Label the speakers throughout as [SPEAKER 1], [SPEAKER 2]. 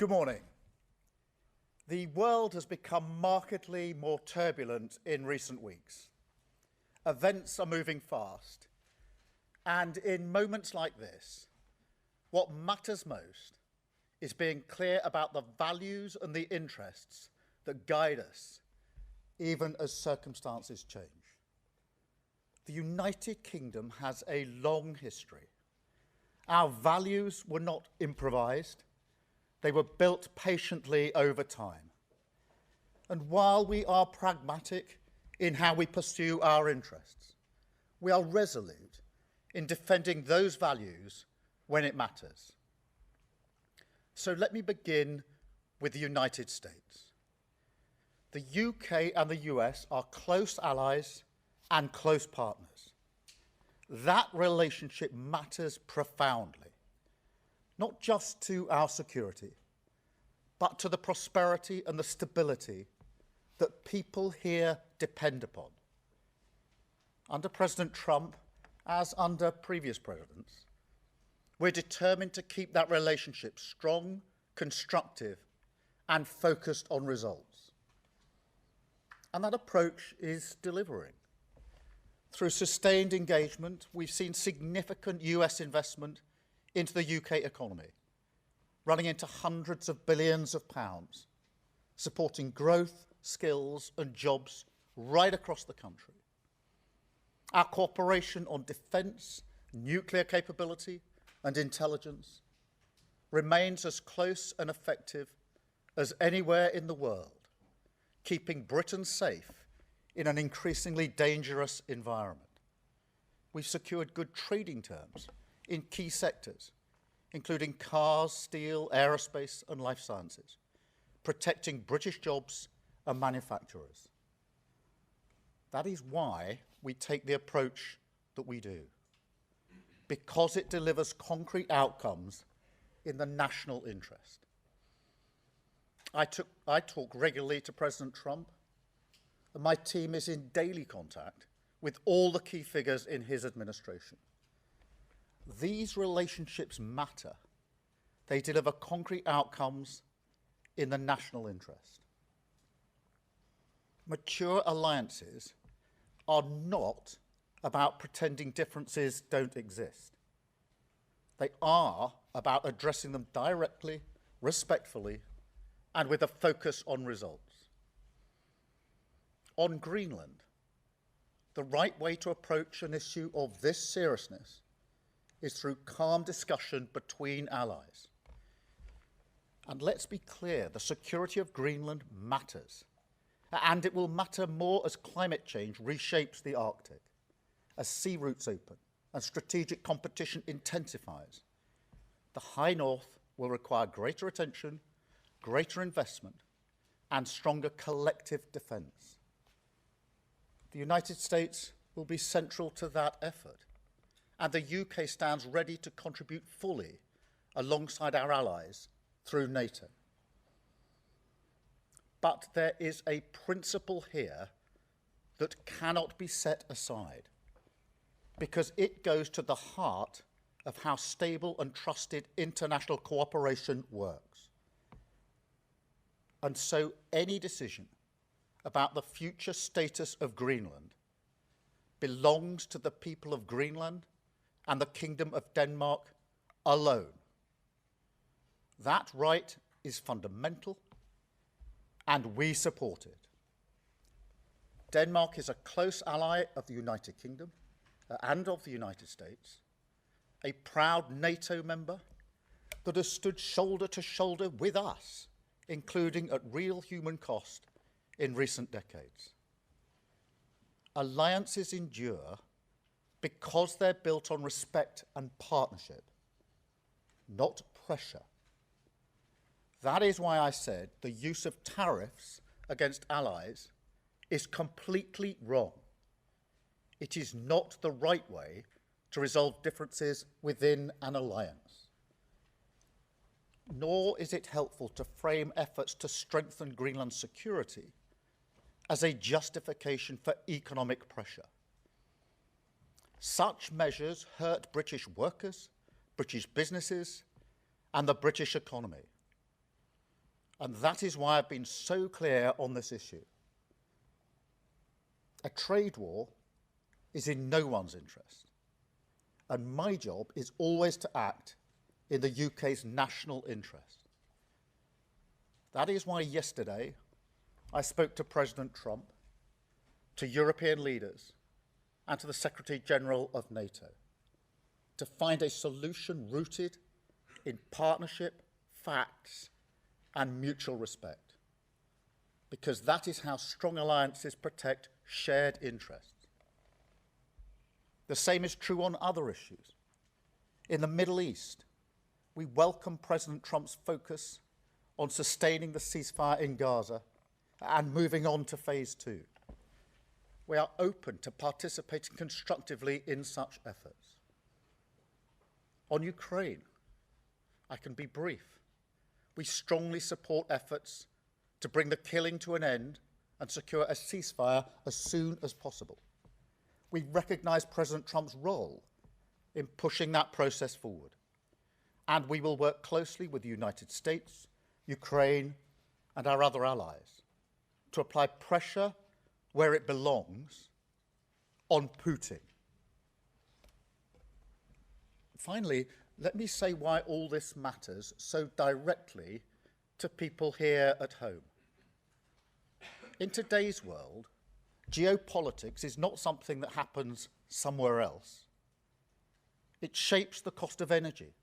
[SPEAKER 1] Good morning. The world has become markedly more turbulent in recent weeks. Events are moving fast, and in moments like this, what matters most is being clear about the values and the interests that guide us, even as circumstances change. The United Kingdom has a long history. Our values were not improvised. They were built patiently over time. And while we are pragmatic in how we pursue our interests, we are resolute in defending those values when it matters. So let me begin with the United States. The UK and the US are close allies and close partners. That relationship matters profoundly, not just to our security, but to the prosperity and the stability that people here depend upon. Under President Trump, as under previous presidents, we're determined to keep that relationship strong, constructive, and focused on results. And that approach is delivering. Through sustained engagement, we've seen significant US investment into the UK economy, running into hundreds of billions of pounds, supporting growth, skills and jobs right across the country. Our cooperation on defence, nuclear capability and intelligence remains as close and effective as anywhere in the world, keeping Britain safe in an increasingly dangerous environment. We've secured good trading terms in key sectors, including cars, steel, aerospace and life sciences, protecting British jobs and manufacturers. That is why we take the approach that we do, because it delivers concrete outcomes in the national interest. I talk regularly to President Trump, and my team is in daily contact with all the key figures in his administration. These relationships matter. They deliver concrete outcomes in the national interest. Mature alliances are not about pretending differences don't exist. They are about addressing them directly, respectfully, and with a focus on results. On Greenland, the right way to approach an issue of this seriousness is through calm discussion between allies. And let's be clear, the security of Greenland matters. And it will matter more as climate change reshapes the Arctic, as sea routes open and strategic competition intensifies. The High North will require greater attention, greater investment, and stronger collective defence. The United States will be central to that effort, and the UK stands ready to contribute fully alongside our allies through NATO. But there is a principle here that cannot be set aside, because it goes to the heart of how stable and trusted international cooperation works. And so any decision about the future status of Greenland belongs to the people of Greenland and the Kingdom of Denmark alone. That right is fundamental, and we support it. Denmark is a close ally of the United Kingdom and of the United States, a proud NATO member that has stood shoulder to shoulder with us, including at real human cost in recent decades. Alliances endure because they're built on respect and partnership, not pressure. That is why I said the use of tariffs against allies is completely wrong. It is not the right way to resolve differences within an alliance. Nor is it helpful to frame efforts to strengthen Greenland's security as a justification for economic pressure. Such measures hurt British workers, British businesses, and the British economy. And that is why I've been so clear on this issue. A trade war is in no one's interest. And my job is always to act in the UK's national interest. That is why yesterday I spoke to President Trump, to European leaders, and to the Secretary-General of NATO to find a solution rooted in partnership, facts, and mutual respect. Because that is how strong alliances protect shared interests. The same is true on other issues. In the Middle East, we welcome President Trump's focus on sustaining the ceasefire in Gaza and moving on to phase 2. We are open to participating constructively in such efforts. On Ukraine, I can be brief. We strongly support efforts to bring the killing to an end and secure a ceasefire as soon as possible. We recognise President Trump's role in pushing that process forward. And we will work closely with the United States, Ukraine, and our other allies to apply pressure where it belongs on Putin. Finally, let me say why all this matters so directly to people here at home. In today's world, geopolitics is not something that happens somewhere else. It shapes the cost of energy,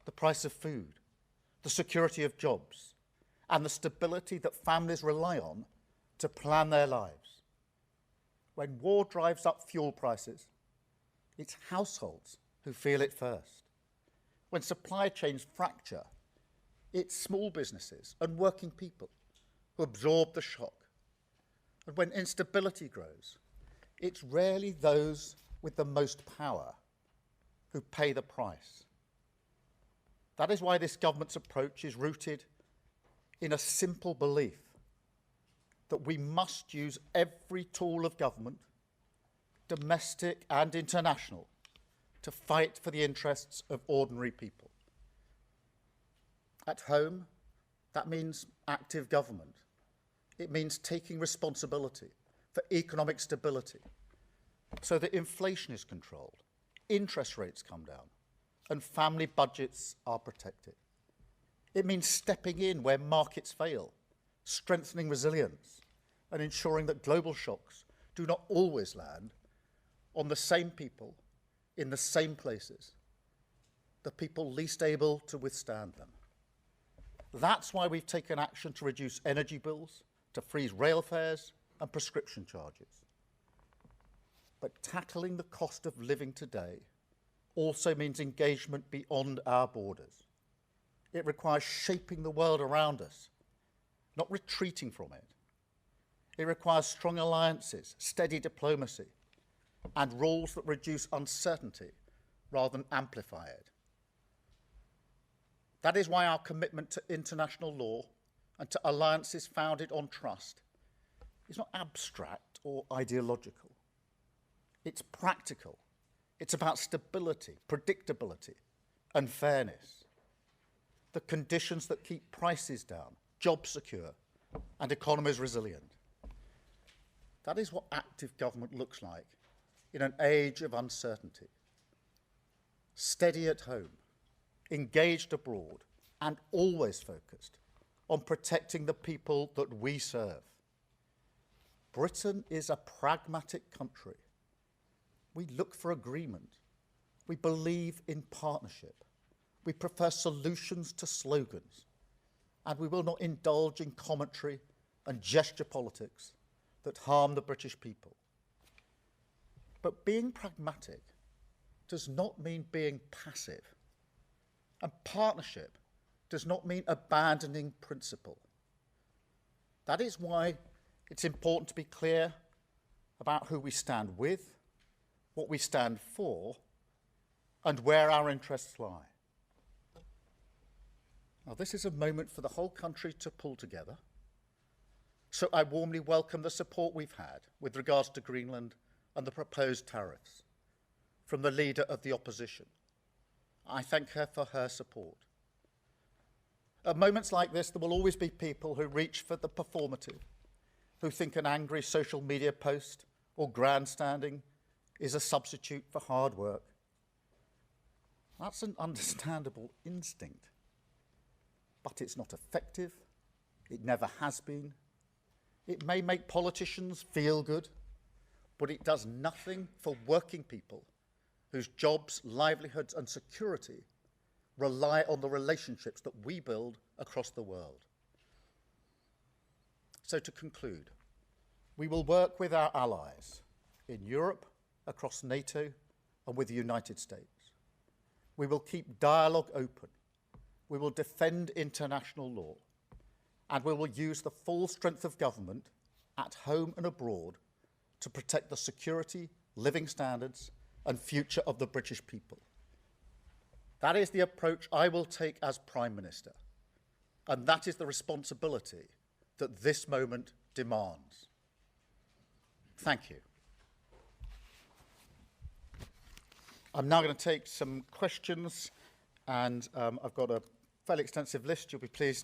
[SPEAKER 1] the price of food, the security of jobs, and the stability that families rely on to plan their lives. When war drives up fuel prices, it's households who feel it first. When supply chains fracture, it's small businesses and working people who absorb the shock. And when instability grows, it's rarely those with the most power who pay the price. That is why this government's approach is rooted in a simple belief that we must use every tool of government, domestic and international, to fight for the interests of ordinary people. At home, that means active government. It means taking responsibility for economic stability so that inflation is controlled, interest rates come down, and family budgets are protected. It means stepping in where markets fail, strengthening resilience, and ensuring that global shocks do not always land on the same people in the same places, the people least able to withstand them. That's why we've taken action to reduce energy bills, to freeze rail fares and prescription charges. But tackling the cost of living today also means engagement beyond our borders. It requires shaping the world around us, not retreating from it. It requires strong alliances, steady diplomacy, and rules that reduce uncertainty rather than amplify it. That is why our commitment to international law and to alliances founded on trust is not abstract or ideological. It's practical. It's about stability, predictability, and fairness. The conditions that keep prices down, jobs secure, and economies resilient. That is what active government looks like in an age of uncertainty. Steady at home, engaged abroad, and always focused on protecting the people that we serve. Britain is a pragmatic country. We look for agreement. We believe in partnership. We prefer solutions to slogans. And we will not indulge in commentary and gesture politics that harm the British people. But being pragmatic does not mean being passive. And partnership does not mean abandoning principle. That is why it's important to be clear about who we stand with, what we stand for, and where our interests lie. Now, this is a moment for the whole country to pull together. So I warmly welcome the support we've had with regards to Greenland and the proposed tariffs from the leader of the opposition. I thank her for her support. At moments like this, there will always be people who reach for the performative, who think an angry social media post or grandstanding is a substitute for hard work. That's an understandable instinct, but it's not effective. It never has been. It may make politicians feel good, but it does nothing for working people whose jobs, livelihoods and security rely on the relationships that we build across the world. So to conclude, we will work with our allies in Europe, across NATO and with the United States. We will keep dialogue open. We will defend international law. And we will use the full strength of government at home and abroad to protect the security, living standards and future of the British people. That is the approach I will take as Prime Minister, and that is the responsibility that this moment demands. Thank you. I'm now going to take some questions, and I've got a fairly extensive list. You'll be pleased